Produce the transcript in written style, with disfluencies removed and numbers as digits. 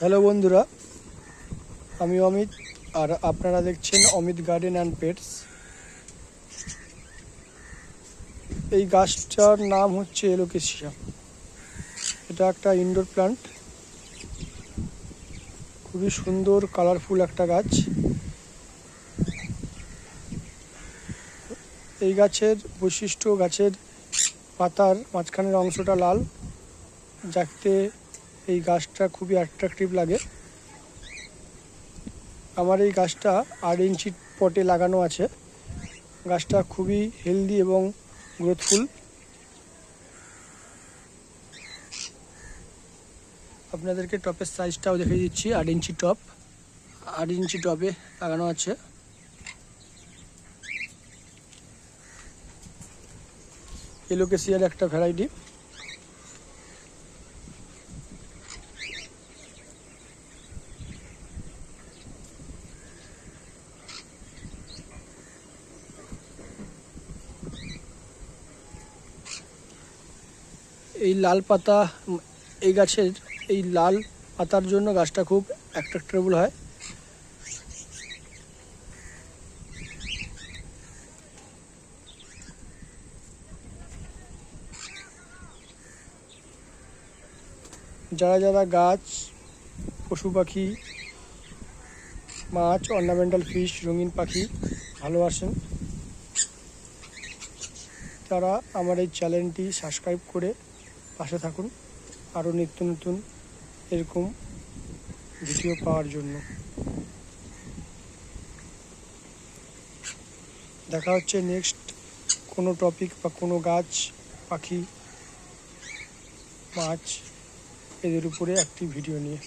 Hello বন্ধুরা, আমি অমিত আর আপনারা দেখছেন অমিত গার্ডেন অ্যান্ড পেটস। এই গাছটার নাম হচ্ছে এলোকেশিয়া। এটা একটা ইনডোর প্লান্ট, খুবই সুন্দর কালারফুল একটা গাছ। এই গাছের বৈশিষ্ট্য, গাছের পাতার মাঝখানের অংশটা লাল, যাতে এই গাছটা খুবই অ্যাট্রাকটিভ লাগে। আমার এই গাছটা 8 ইঞ্চি পটে লাগানো আছে। গাছটা খুবই হেলদি এবং গ্রোথফুল। আপনাদেরকে টপের সাইজটাও দেখিয়ে দিচ্ছি। 8 ইঞ্চি টপ, 8 ইঞ্চি টবে লাগানো আছে। এলোকেশিয়ার একটা ভ্যারাইটি। এই লাল পাতা, এই গাছের এই লাল পাতার জন্য গাছটা খুব অ্যাট্রাক্টেবল হয়। যারা যারা গাছ, পশু পাখি, মাছ, অর্নামেন্টাল ফিশ, রঙিন পাখি ভালোবাসেন, তারা আমার এই চ্যানেলটি সাবস্ক্রাইব করে পাশে থাকুন আরও নিত্য নতুন এরকম ভিডিও পাওয়ার জন্য। দেখা হচ্ছে নেক্সট কোনো টপিক বা কোনো গাছ, পাখি, মাছ এদের উপরে একটি ভিডিও নিয়ে।